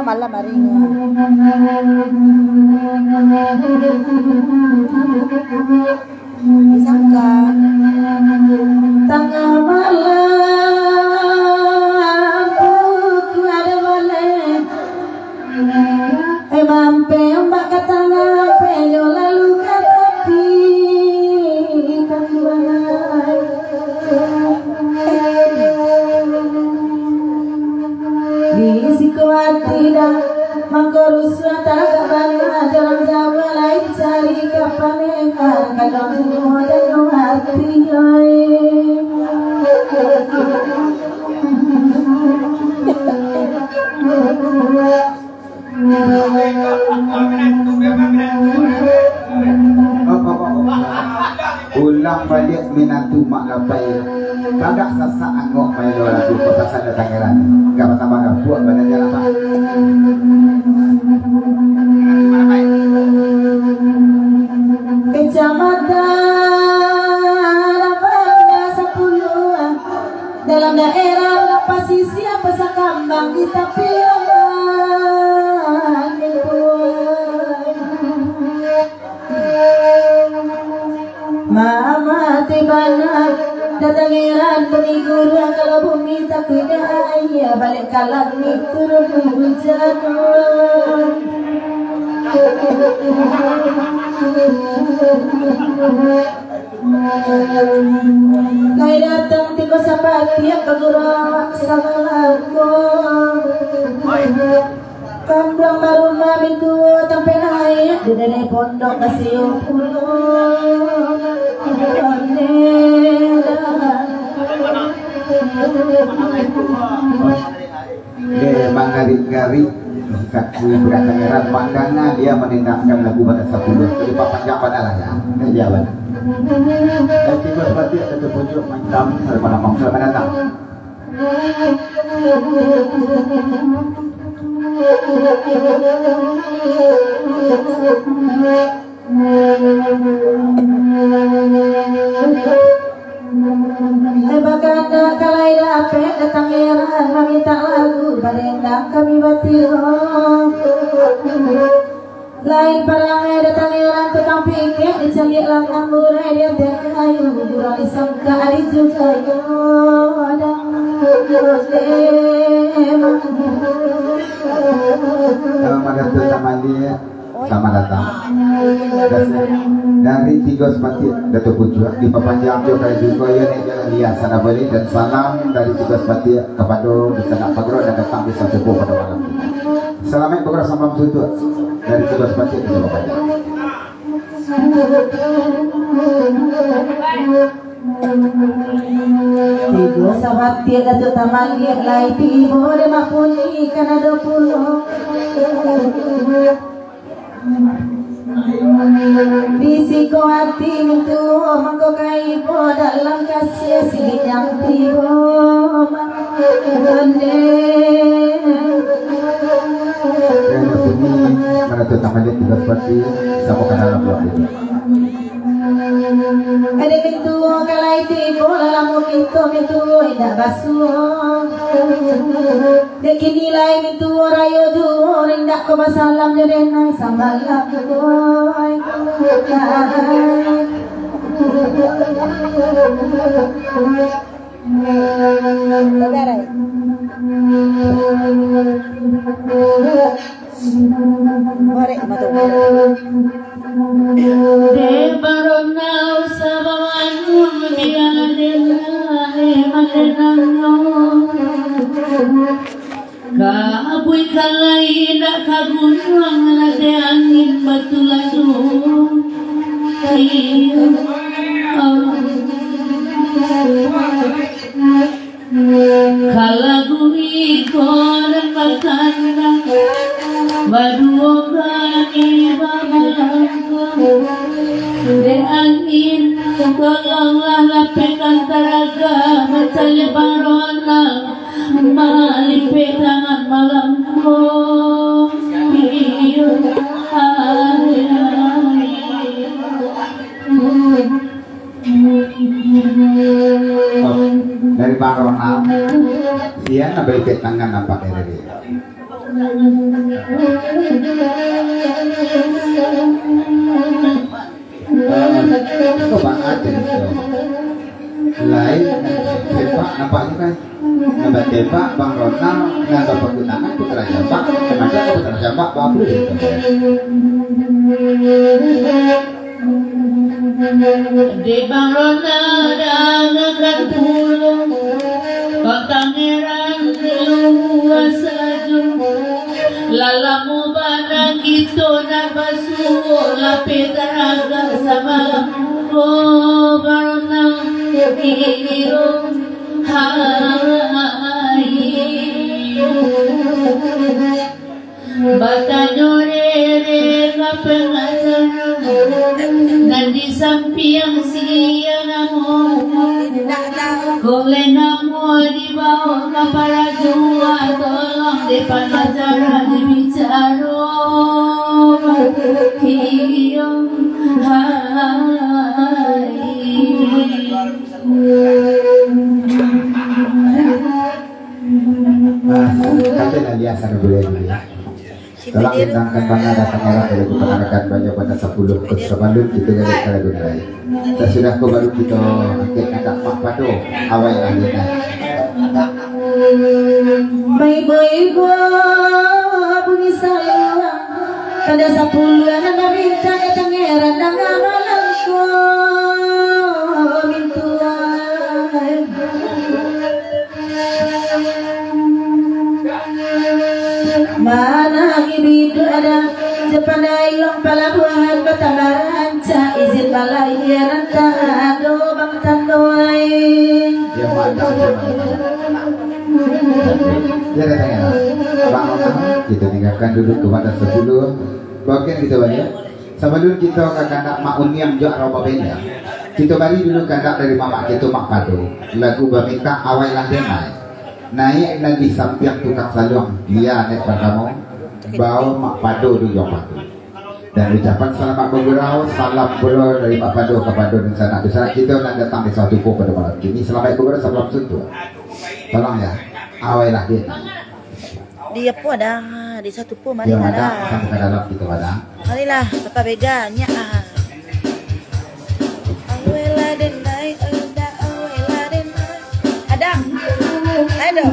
malam hari disangka tengah malam buku ada balik mampe mbak kata ngampe yo lalu kata pi kan risiko tidak mangkorusna tak bana dalam jawa lain cari kapan kadang semua dan hati ulang balik minatu mak lapai kagak sasaan ngok main lagu kota sana Tangerang gak tambah gak buat badan jalan pak kecamatan Abangnya 10 dalam daerah Pasisi apa Sakambang di Tapian Mama tibana datangiran bumi guru kalau bumi tak bidaya balik kalah turun hujan Kaya datang tiga sapati pagura samalako Kambang baru mami tua tampai naik di dalam pondok kasih pulau dia menggarik-garik kaki berat Tangerang pandangnya dia menendangkan lagu pada 10 jadi papan jabat lah ya ini jawaban dan tiba seperti ada terpujuk macam daripada mangsa mendatang Baganda kalai dapet datang eran meminta lagu barendang kami batiro lain parangai datang eran tukang pikir dicangkik langkang burai dia terayu burai disangka adi jujayo adang kalau pada teman dia sama datang dari tiga sepati Datuk Pujuan di Papanjang juga juga ya nih jalan dia sana balik dan salam dari tiga sepati kepada di sana Pagro dan datang di satu buah pada malam selamat Pagro sambam tutup dari tiga sepati di Papanjang tiga sepati Datuk Taman dia lain tiba dia mapuni kan ada pulau Risiko hati itu mangko kaibo dalam kasih si yang tibo mangkone mana tu taman dia tiga sepati siapa kan dalam blok ini ada pintu kalai tibo dalam pintu indah basuh Deki nilai itu rayo juhur indah ko masalam jodenai sambalak boy Debarona usabawanmu diadenahe madenanyo Kaapoy kalay na kagunwang nade angin batulado kalagui ko ng magkanda baduo ka ibabang de angin tolonglah lapik antaraga dari Bang Ronald dia nabai ke tangan nampak dari Bang Aceh lain tembak nampaknya kan nampak tembak Bang Ronald nggak penggunaan putra jambak macam putra jambak babu Di Bang Ronald akan pulang Pangeran luas saja lalamu barang gitu nak basuh lapis raga sama oh barona kiro hai batanyore ngapengasan nandi sampiang siang amo Kole namo di bawah kapara jua tolong depan acara dibicaro hiyo hai kata alias ada boleh ya. Telah ditangkan bangga datang orang dari kepenarakan banyak pada 10 ke sebelum kita dari Kalagunai. Dan sudah ke baru kita angkat anak Pak Pado awal akhirnya. Ibu-ibu bunyi sayang pada 10 anak minta datang heran dan amalanku mintuan. Mana itu ada Jepanai long palabuhan Batamaran ca izin balayan tak ado bang tandoai. Ya mantap. Ya datangnya. Bang kita tinggalkan dulu kepada 10 bagian kita banyak. Sebelum kita kandak mak uniam jok roba benda. Kita bari dulu kandak dari mama kita Mak Pado. Lagu baminta awal lah denai. Naik nanti sampiak tukang salung dia naik pertama bawa Mak Pado di Jomatu dan ucapan selamat bergurau salam pula dari Pak Pado ke Pado dan sana di sana kita nak datang di suatu pukul pada malam ini selamat bergurau salam sentuh tolong ya awal lah dia pun ada di satu pun mari ada sampai ke dalam kita ada marilah Bapak Beganya awela denai ada awela denai ada ayo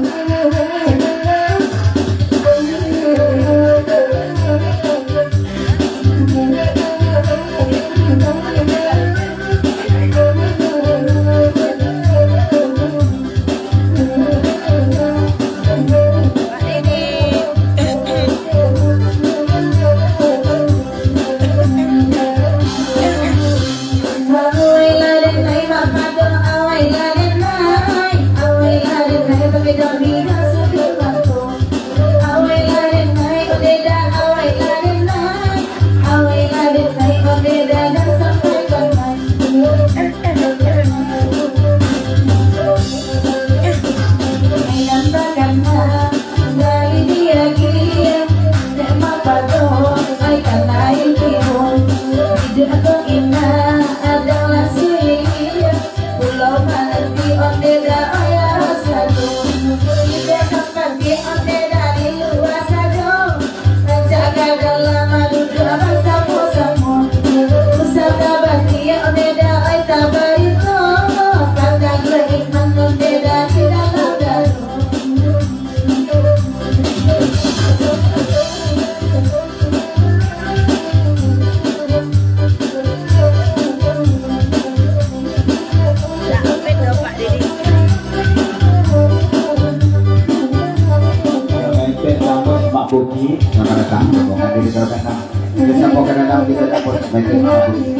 selamat datang rombongan dari Kalagunai bisa mau ke dalam kita dapat baik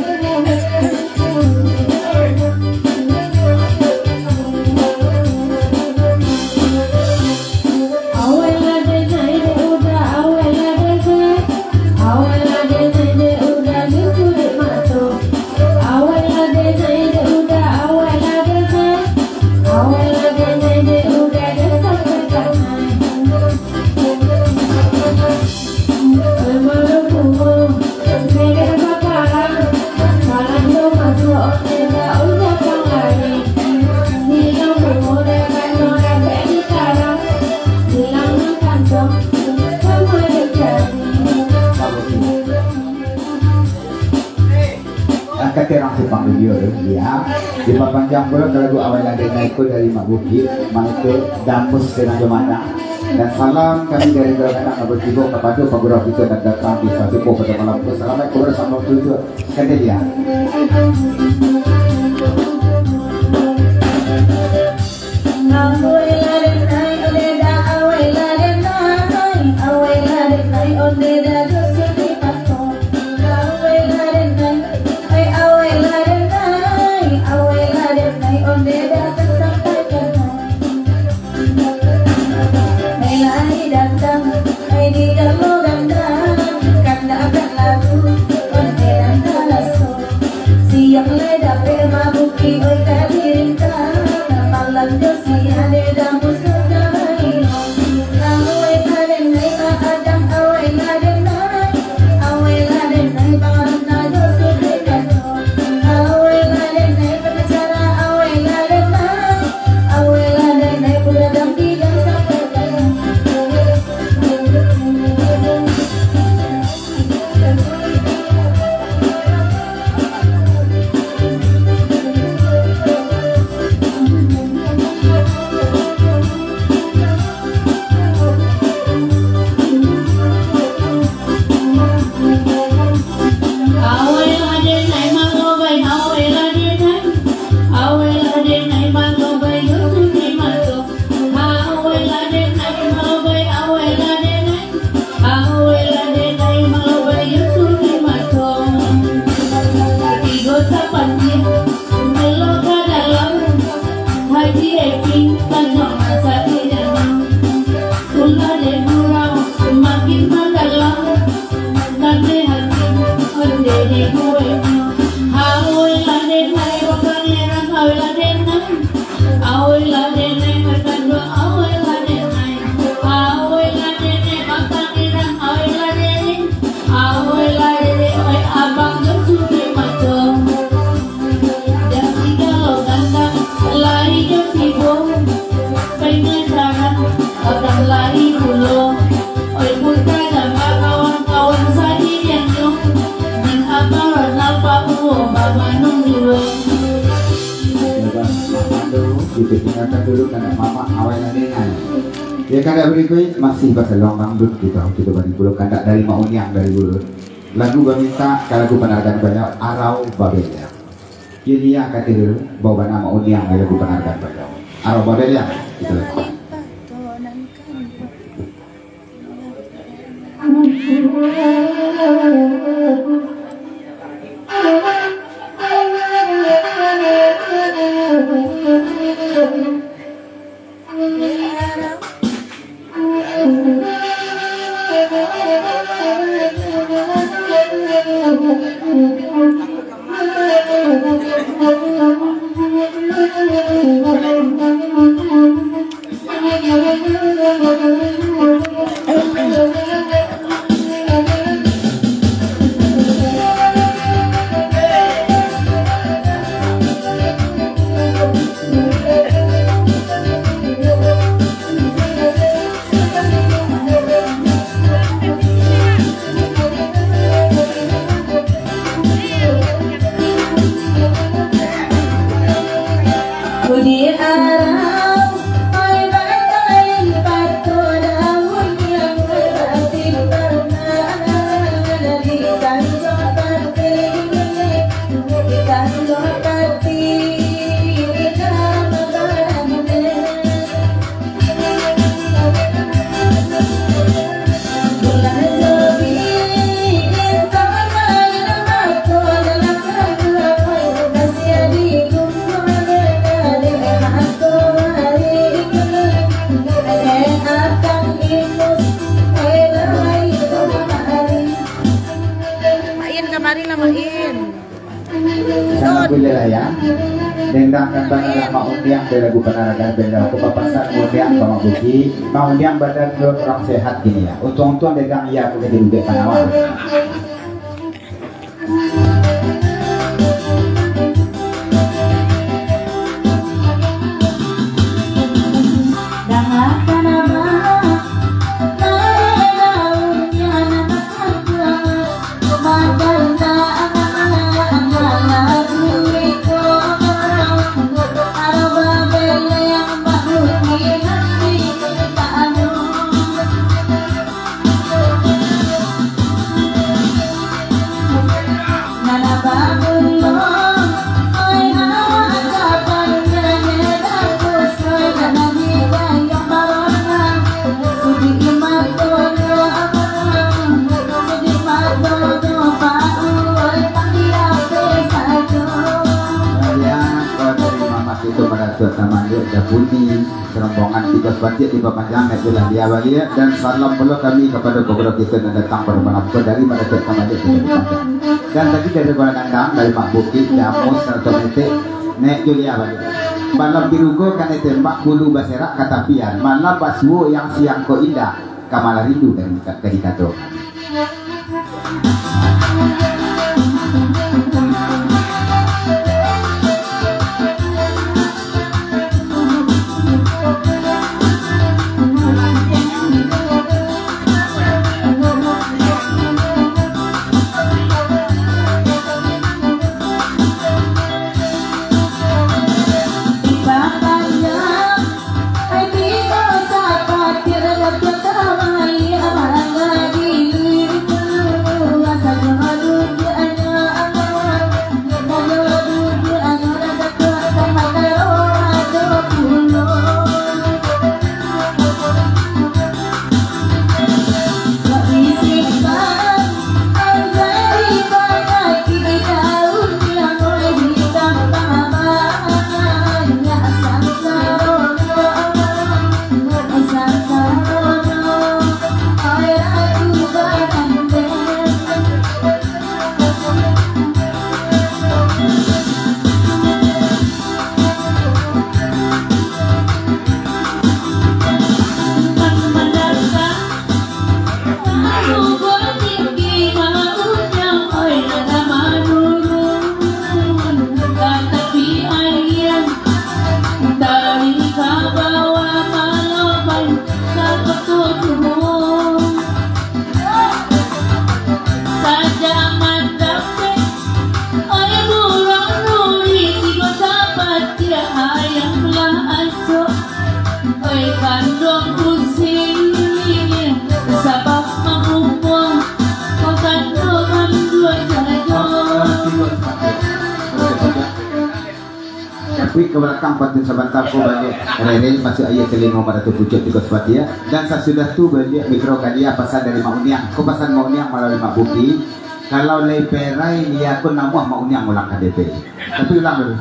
Bang Video ya. Di panjang pula lagu awal ada naik dari Mak Bukit, Manute Damus dengan Jomana. Dan salam kami dari Gerakan Abad Tibo kepada Pak Guru kita dan datang di satu pada malam itu. Assalamualaikum warahmatullahi wabarakatuh. Kata dia. Ditinggalkan dulu karena mama awalnya dengan ya kada berikut masih bahasa longgang dulu kita bagi pulau kandak dari Mauniang dari dulu lagu berminta lagu penarkan banyak Arau Babelya ya dia kata dulu bawa nama Mauniang lagu penarkan banyak Arau Babelya gitu. Ya, dendangkan banget mau undiang dari lagu penarakan benda aku papasan undiang sama buki mau undiang badan orang sehat gini ya untung-untung dendang iya aku jadi udah panawal Nama taman dia ada bunyi rombongan tiga batik di panjang itulah dia balia dan salam pula kami kepada beberapa kita yang datang pada malam dari pada taman dia dan tadi dari Kuala dari Mak Bukit Damus atau Mete nek Julia balia malam birugo kan tembak bulu baserak kata pian malam baswo yang siang ko indah kamala rindu dan kadikato. Tapi ke belakang patin sebentar ko balik Rere masih ayat telingo pada tu pucuk tiga sepatia dan sesudah tu balik mikro kadia pasal dari Mauniang ko pasal Mauniang melalui Mak Buki kalau leperai dia aku namuah Mauniang ulang KDP tapi ulang dulu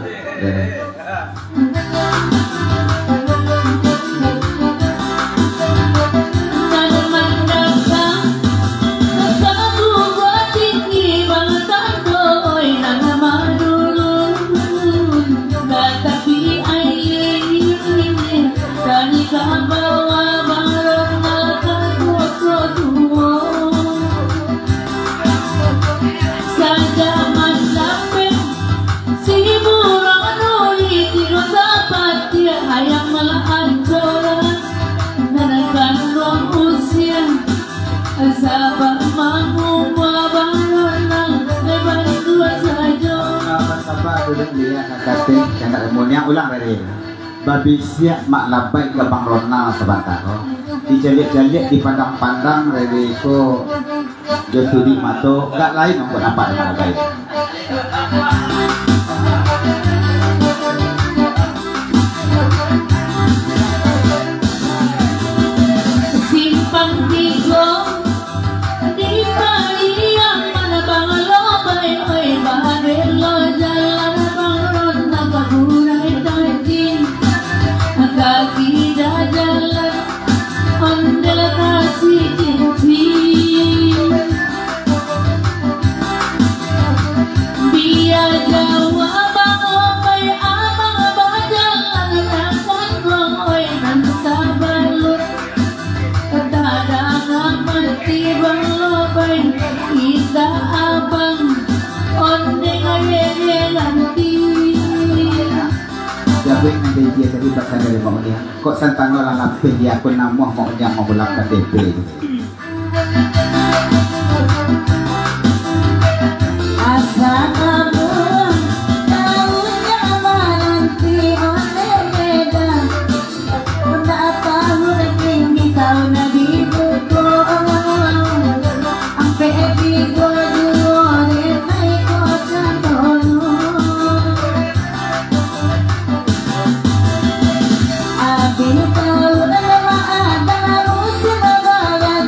yang ulang dari babi siap mak labai ke Bang Ronald sebentar dijalik-jalik di pandang-pandang dari ko Josudi Mato gak lain membuat apa yang labai simpang tigo di paliang mana bang lobai oi barelo jalan bang rona kaburai tajin kaki dah jalan ondel kasih cincin biar jawa bang opai abang bajalan akan gong oi nan sabalur kadang mati bang lobai ida abang onde ngare lanti Jabrik nanti dia tadi pasal dari Mauniang kok santang orang lapin dia aku namuah Mauniang mau ulang KTP Asa kamu tahu nanti oleh beda udah tahu tinggi tahu nabi buku ampe bigo duore naik kosan dulu abin tahu nama ada musim bayan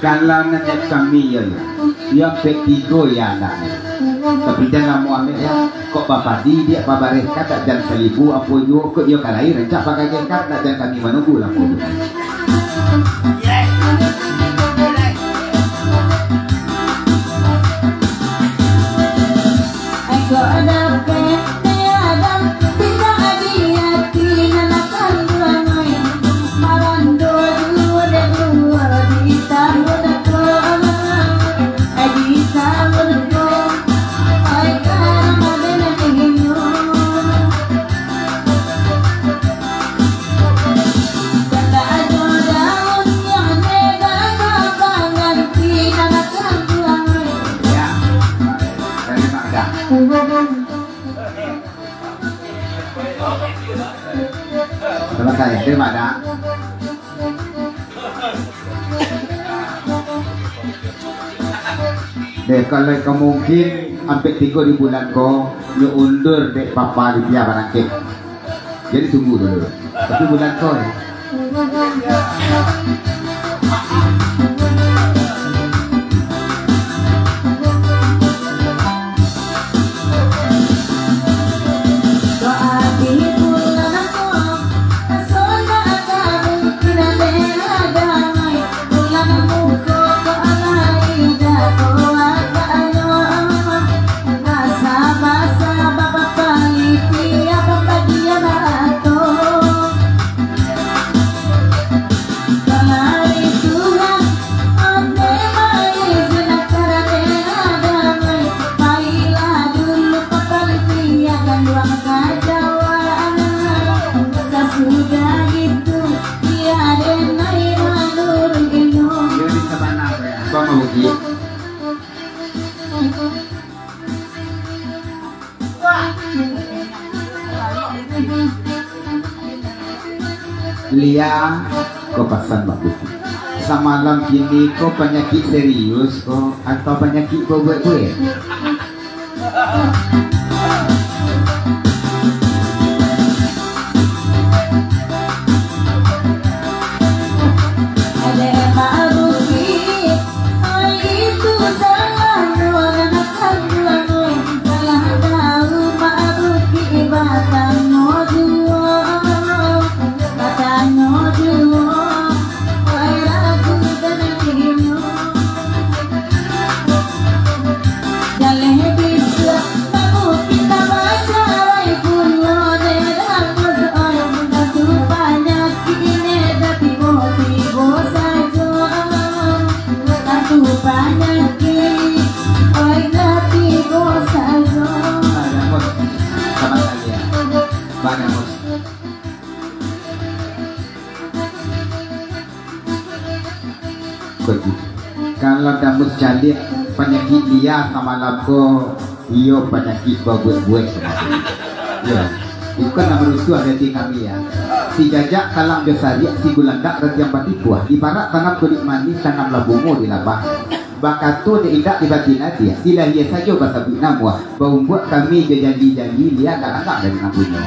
kalau nenek kami ya petigo ya anaknya. Tapi jangan mau ambil ya, kok bapak dia bapak mereka tak jangan selibu apa juga kok dia kalai rencak pakai jengkar tak jangan kami menunggu lah pun. Selesai, terima dah. Dek kalau kemungkin sampai 3 di bulan ko, you undur dek papa di dia barangkit. Jadi tunggu dulu. Tapi bulan ko ya. Lia, kau pesan bagus. Semalam kini kau penyakit serius kau atau penyakit kau buat-buat? Kalau damus jadi penyakit dia sama lampu, iyo penyakit buat-buat ya. Itu kan nama rusuh hati kami ya. Si jajak kalang josari, si gulandak retiang patipuah. Ibarat tanam kulit manis, tanam labumu di labah. Bakatu diindak di batina dia. Sila ia saja bahasa binamua. Bau buat kami janji-janji dia agak-agak dari nabunya.